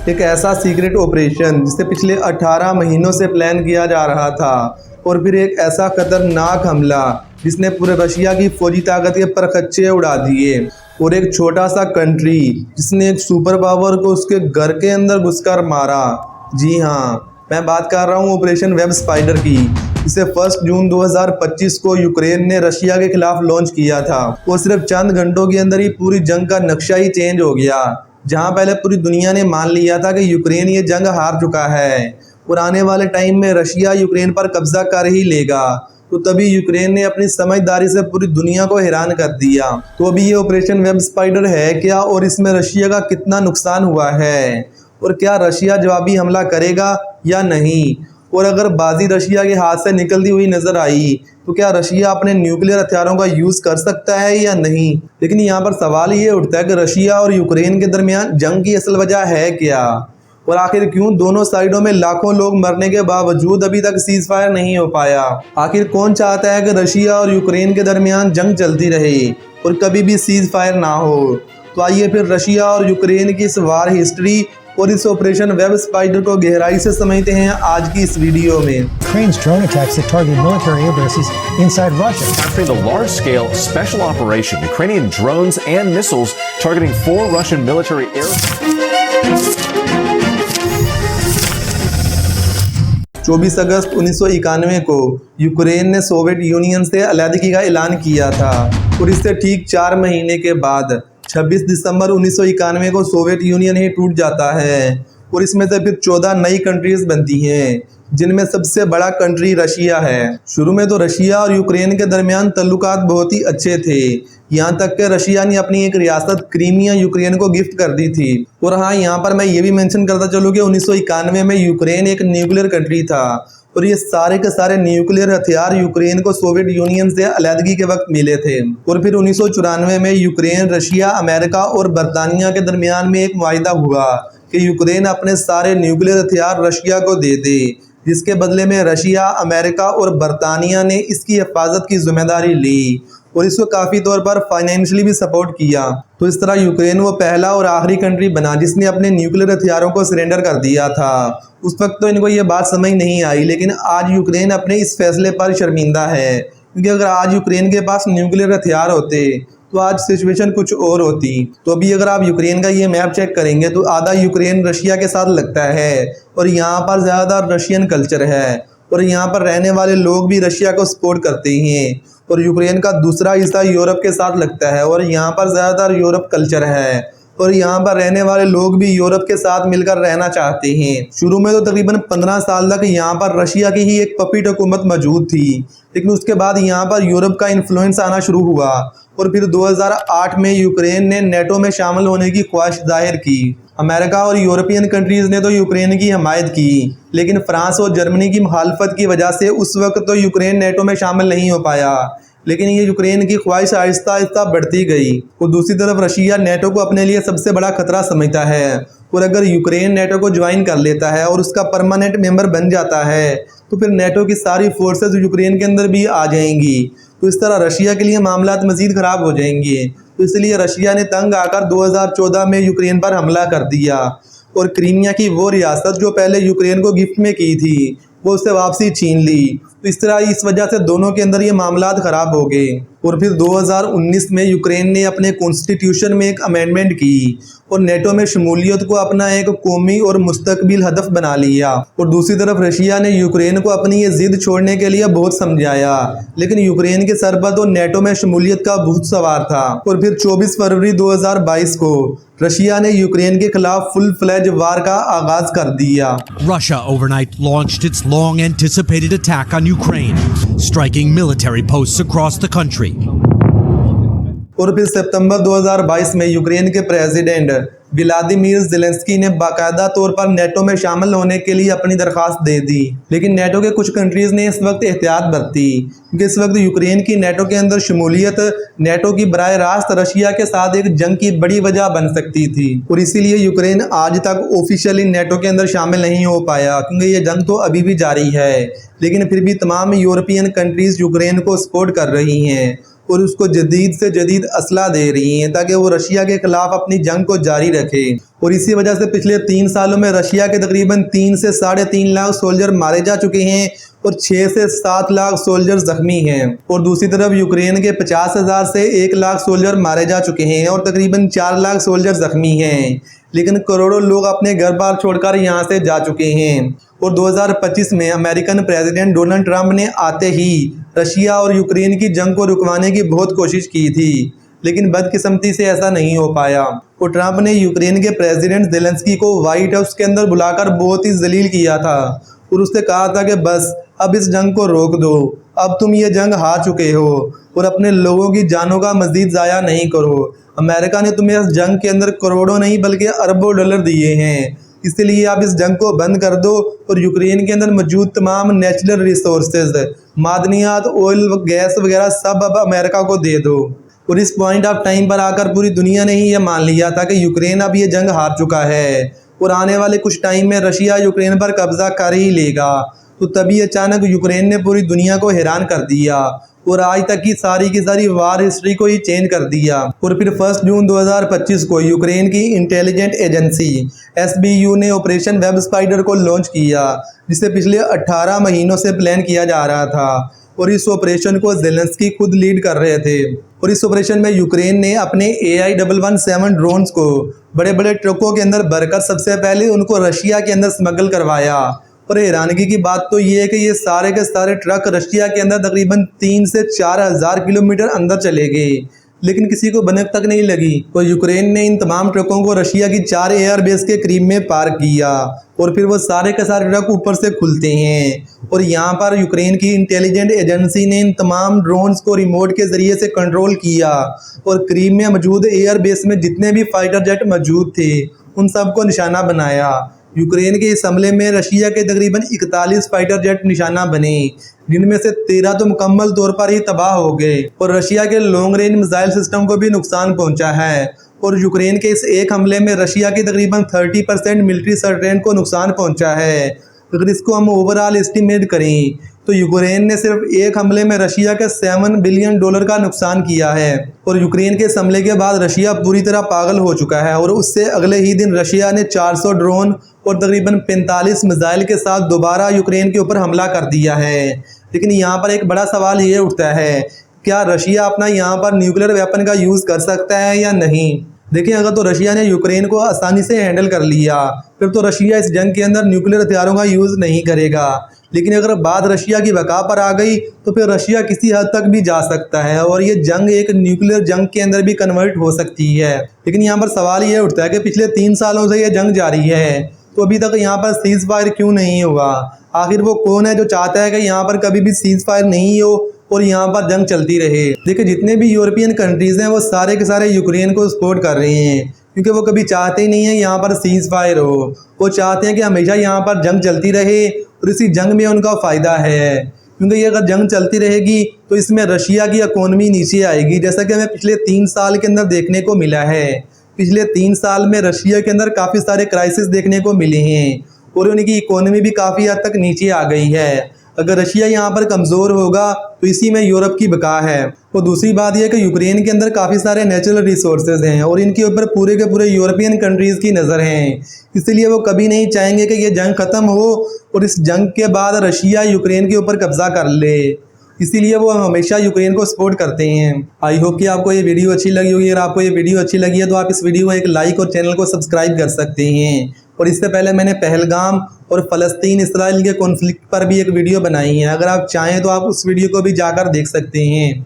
एक ऐसा secret operation जिसे पिछले 18 महीनों से प्लान किया जा रहा था, और फिर एक ऐसा खतरनाक हमला जिसने पूरे रशिया की फौजी ताकत के परखच्चे उड़ा दिए, और एक छोटा सा कंट्री जिसने एक सुपर पावर को उसके घर के अंदर घुसकर मारा। जी हाँ, मैं बात कर रहा हूँ ऑपरेशन वेब स्पाइडर की, इसे 1 जून 2025 को यूक्रेन ने रशिया के खिलाफ लॉन्च किया था। और सिर्फ चंद घंटों के अंदर ही पूरी जंग का नक्शा ही चेंज हो गया। जहां पहले पूरी दुनिया ने मान लिया था कि यूक्रेन ये जंग हार चुका है और आने वाले टाइम में रशिया यूक्रेन पर कब्जा कर ही लेगा, तो तभी यूक्रेन ने अपनी समझदारी से पूरी दुनिया को हैरान कर दिया। तो अभी ये ऑपरेशन वेब स्पाइडर है क्या, और इसमें रशिया का कितना नुकसान हुआ है, और क्या रशिया जवाबी हमला करेगा या नहीं, और अगर बाजी रशिया के हाथ से निकलती हुई नजर आई तो क्या रशिया अपने न्यूक्लियर हथियारों का यूज कर सकता है या नहीं। लेकिन यहाँ पर सवाल ये उठता है कि रशिया और यूक्रेन के दरमियान जंग की असल वजह है क्या, और आखिर क्यों दोनों साइडों में लाखों लोग मरने के बावजूद अभी तक सीज फायर नहीं हो पाया। आखिर कौन चाहता है कि रशिया और यूक्रेन के दरमियान जंग चलती रहे और कभी भी सीज फायर ना हो। तो आइए फिर रशिया और यूक्रेन की इस वार हिस्ट्री और इस ऑपरेशन वेब स्पाइडर को गहराई से समझते हैं आज की इस वीडियो में। Ukraine's drone attacks that target military air bases inside Russia. After the large-scale special operation, Ukrainian drones and missiles targeting 4 Russian military air. 24 अगस्त 1991 को यूक्रेन ने सोवियत यूनियन से अलग का ऐलान किया था, और इससे ठीक 4 महीने के बाद 26 दिसंबर 1991 को सोवियत यूनियन ही टूट जाता है, और इसमें से फिर 14 नई कंट्रीज बनती हैं, जिनमें सबसे बड़ा कंट्री रशिया है। शुरू में तो रशिया और यूक्रेन के दरमियान तल्लुकात बहुत ही अच्छे थे, यहाँ तक कि रशिया ने अपनी एक रियासत क्रीमिया यूक्रेन को गिफ्ट कर दी थी। और हाँ, यहाँ पर मैं ये भी मेंशन करता चलूँ कि 1991 में यूक्रेन एक न्यूक्लियर कंट्री था, और ये सारे के सारे न्यूक्लियर हथियार यूक्रेन को सोवियत यूनियन से अलहदगी के वक्त मिले थे। और फिर 1994 में यूक्रेन, रशिया, अमेरिका और बरतानिया के दरमियान में एक मुआहिदा हुआ कि यूक्रेन अपने सारे न्यूक्लियर हथियार रशिया को दे दे, जिसके बदले में रशिया, अमेरिका और बरतानिया ने इसकी हिफाजत की जिम्मेदारी ली और इसको काफ़ी तौर पर फाइनेंशियली भी सपोर्ट किया। तो इस तरह यूक्रेन वो पहला और आखिरी कंट्री बना जिसने अपने न्यूक्लियर हथियारों को सरेंडर कर दिया था। उस वक्त तो इनको ये बात समझ नहीं आई, लेकिन आज यूक्रेन अपने इस फैसले पर शर्मिंदा है, क्योंकि अगर आज यूक्रेन के पास न्यूक्लियर हथियार होते तो आज सिचुएशन कुछ और होती। तो अभी अगर आप यूक्रेन का ये मैप चेक करेंगे तो आधा यूक्रेन रशिया के साथ लगता है, और यहाँ पर ज़्यादातर रशियन कल्चर है, और यहाँ पर रहने वाले लोग भी रशिया को सपोर्ट करते हैं। और यूक्रेन का दूसरा हिस्सा यूरोप के साथ लगता है, और यहाँ पर ज़्यादातर यूरोप कल्चर है, और यहाँ पर रहने वाले लोग भी यूरोप के साथ मिलकर रहना चाहते हैं। शुरू में तो तकरीबन 15 साल तक यहाँ पर रशिया की ही एक पपीट हुकूमत मौजूद थी, लेकिन उसके बाद यहाँ पर यूरोप का इन्फ्लुएंस आना शुरू हुआ, और फिर 2008 में यूक्रेन ने नेटो में शामिल होने की ख्वाहिश जाहिर की। अमेरिका और यूरोपियन कंट्रीज़ ने तो यूक्रेन की हमायत की, लेकिन फ्रांस और जर्मनी की मुखालफत की वजह से उस वक्त तो यूक्रेन नेटो में शामिल नहीं हो पाया। लेकिन ये यूक्रेन की ख्वाहिश आहिस्ता आहिस्ता बढ़ती गई। और दूसरी तरफ रशिया नेटो को अपने लिए सबसे बड़ा खतरा समझता है, और अगर यूक्रेन नेटो को ज्वाइन कर लेता है और उसका परमानेंट मेंबर बन जाता है तो फिर नेटो की सारी फोर्सेस यूक्रेन के अंदर भी आ जाएंगी। तो इस तरह रशिया के लिए मामलात मज़ीद ख़राब हो जाएंगे। तो इसलिए रशिया ने तंग आकर 2014 में यूक्रेन पर हमला कर दिया, और क्रीमिया की वो रियासत जो पहले यूक्रेन को गिफ्ट में की थी वो उससे वापसी छीन ली। तो इस तरह इस वजह से दोनों के अंदर ये मामलात ख़राब हो गए। और फिर 2019 में यूक्रेन ने अपने कॉन्स्टिट्यूशन में एक अमेंडमेंट की और नेटो में शमूलियत को अपना एक कौमी और मुस्तकबिल हदफ बना लिया। और दूसरी तरफ रशिया ने यूक्रेन को अपनी ये जिद छोड़ने के लिए बहुत समझाया, लेकिन यूक्रेन के सर पर तो नेटो में शमूलियत का भूत सवार था। और फिर 24 फरवरी 2022 को रशिया ने यूक्रेन के खिलाफ फुल फ्लेज वार का आगाज कर दिया। Russia overnight launched its long-anticipated attack on Ukraine, striking military posts across the country. और फिर सितंबर 2022 में यूक्रेन के प्रेसिडेंट व्लादिमीर ज़ेलेंस्की ने बाकायदा तौर पर नेटो में शामिल होने के लिए अपनी दरख्वास्त दे दी। लेकिन नेटो के कुछ कंट्रीज़ ने इस वक्त एहतियात बरती, क्योंकि इस वक्त यूक्रेन की नेटो के अंदर शमूलियत नेटो की बराह रास्त रशिया के साथ एक जंग की बड़ी वजह बन सकती थी। और इसीलिए यूक्रेन आज तक ऑफिशियली नेटो के अंदर शामिल नहीं हो पाया, क्योंकि ये जंग तो अभी भी जारी है। लेकिन फिर भी तमाम यूरोपियन कंट्रीज़ यूक्रेन को सपोर्ट कर रही हैं। और उसको जदीद से जदीद असला दे रही हैं ताकि वो रशिया के खिलाफ अपनी जंग को जारी रखे। और इसी वजह से पिछले 3 सालों में रशिया के तकरीबन 3 से 3.5 लाख सोल्जर मारे जा चुके हैं और 6 से 7 लाख सोल्जर जख्मी हैं। और दूसरी तरफ यूक्रेन के 50,000 से 1 लाख सोल्जर मारे जा चुके हैं और तकरीबन 4 लाख सोल्जर जख्मी हैं। लेकिन करोड़ों लोग अपने घर बार छोड़कर यहाँ से जा चुके हैं। और 2025 में अमेरिकन प्रेसिडेंट डोनाल्ड ट्रंप ने आते ही रशिया और यूक्रेन की जंग को रुकवाने की बहुत कोशिश की थी, लेकिन बदकिस्मती से ऐसा नहीं हो पाया। और ट्रंप ने यूक्रेन के प्रेसिडेंट ज़ेलेंस्की को व्हाइट हाउस के अंदर बुलाकर बहुत ही जलील किया था और उससे कहा था कि बस अब इस जंग को रोक दो, अब तुम ये जंग हार चुके हो और अपने लोगों की जानों का मजीद ज़ाया नहीं करो। अमेरिका ने तुम्हें इस जंग के अंदर करोड़ों नहीं बल्कि अरबों डॉलर दिए हैं, इसलिए आप इस जंग को बंद कर दो और यूक्रेन के अंदर मौजूद तमाम नेचुरल रिसोर्सेज, मादनियात, ऑयल, गैस वगैरह सब अब अमेरिका को दे दो। और इस पॉइंट ऑफ टाइम पर आकर पूरी दुनिया ने ही ये मान लिया था कि यूक्रेन अब ये जंग हार चुका है और आने वाले कुछ टाइम में रशिया यूक्रेन पर कब्जा कर ही लेगा। तो तभी अचानक यूक्रेन ने पूरी दुनिया को हैरान कर दिया और आज तक की सारी वार हिस्ट्री को ही चेंज कर दिया। और फिर 1 जून 2025 को यूक्रेन की इंटेलिजेंट एजेंसी SBU ने ऑपरेशन वेब स्पाइडर को लॉन्च किया, जिसे पिछले 18 महीनों से प्लान किया जा रहा था और इस ऑपरेशन को ज़ेलेंस्की खुद लीड कर रहे थे। और इस ऑपरेशन में यूक्रेन ने अपने AI-117 ड्रोन्स को बड़े बड़े ट्रकों के अंदर भरकर सबसे पहले उनको रशिया के अंदर स्मगल करवाया। और हैरानगी की बात तो ये है कि ये सारे के सारे ट्रक रशिया के अंदर तकरीबन 3 से 4,000 किलोमीटर अंदर चले गए, लेकिन किसी को भनक तक नहीं लगी। तो यूक्रेन ने इन तमाम ट्रकों को रशिया की 4 एयरबेस के करीब में पार्क किया और फिर वो सारे के सारे ट्रक ऊपर से खुलते हैं और यहाँ पर यूक्रेन की इंटेलिजेंट एजेंसी ने इन तमाम ड्रोन्स को रिमोट के ज़रिए से कंट्रोल किया और करीब में मौजूद एयरबेस में जितने भी फाइटर जेट मौजूद थे उन सबको निशाना बनाया। यूक्रेन के इस हमले में रशिया के तकरीबन 41 फाइटर जेट निशाना बने, जिनमें से 13 तो मुकम्मल तौर पर ही तबाह हो गए और रशिया के लॉन्ग रेंज मिसाइल सिस्टम को भी नुकसान पहुंचा है। और यूक्रेन के इस एक हमले में रशिया की तकरीबन 30% मिलिट्री सर्टेन को नुकसान पहुंचा है। अगर इसको हम ओवरऑल एस्टिमेट करें तो यूक्रेन ने सिर्फ एक हमले में रशिया के $7 बिलियन का नुकसान किया है। और यूक्रेन के इस हमले के बाद रशिया पूरी तरह पागल हो चुका है और उससे अगले ही दिन रशिया ने 400 ड्रोन और तकरीबन 45 मिसाइल के साथ दोबारा यूक्रेन के ऊपर हमला कर दिया है। लेकिन यहाँ पर एक बड़ा सवाल ये उठता है, क्या रशिया अपना यहाँ पर न्यूक्लियर वेपन का यूज़ कर सकता है या नहीं? देखिए, अगर तो रशिया ने यूक्रेन को आसानी से हैंडल कर लिया फिर तो रशिया इस जंग के अंदर न्यूक्लियर हथियारों का यूज़ नहीं करेगा। लेकिन अगर बात रशिया की बका पर आ गई तो फिर रशिया किसी हद तक भी जा सकता है और ये जंग एक न्यूक्लियर जंग के अंदर भी कन्वर्ट हो सकती है। लेकिन यहाँ पर सवाल ये उठता है कि पिछले 3 सालों से ये जंग जारी है तो अभी तक यहाँ पर सीज फायर क्यों नहीं हुआ? आखिर वो कौन है जो चाहता है कि यहाँ पर कभी भी सीज फायर नहीं हो और यहाँ पर जंग चलती रहे? देखिए, जितने भी यूरोपियन कंट्रीज़ हैं वो सारे के सारे यूक्रेन को सपोर्ट कर रहे हैं क्योंकि वो कभी चाहते ही नहीं है यहाँ पर सीज फायर हो। वो चाहते हैं कि हमेशा यहाँ पर जंग चलती रहे और इसी जंग में उनका फ़ायदा है, क्योंकि ये अगर जंग चलती रहेगी तो इसमें रशिया की इकोनॉमी नीचे आएगी, जैसा कि हमें पिछले 3 साल के अंदर देखने को मिला है। पिछले 3 साल में रशिया के अंदर काफ़ी सारे क्राइसिस देखने को मिले हैं और उनकी इकोनॉमी भी काफ़ी हद तक नीचे आ गई है। अगर रशिया यहाँ पर कमज़ोर होगा तो इसी में यूरोप की बका है। और दूसरी बात यह कि यूक्रेन के अंदर काफ़ी सारे नेचुरल रिसोर्सेज हैं और इनके ऊपर पूरे के पूरे यूरोपियन कंट्रीज़ की नज़र हैं, इसलिए वो कभी नहीं चाहेंगे कि ये जंग ख़त्म हो और इस जंग के बाद रशिया यूक्रेन के ऊपर कब्ज़ा कर ले, इसीलिए वो हमेशा यूक्रेन को सपोर्ट करते हैं। आई होप कि आपको ये वीडियो अच्छी लगी होगी। अगर आपको ये वीडियो अच्छी लगी है तो आप इस वीडियो को एक लाइक और चैनल को सब्सक्राइब कर सकते हैं। और इससे पहले मैंने पहलगाम और फ़लस्तीन इसराइल के कॉन्फ्लिक्ट पर भी एक वीडियो बनाई है, अगर आप चाहें तो आप उस वीडियो को भी जाकर देख सकते हैं।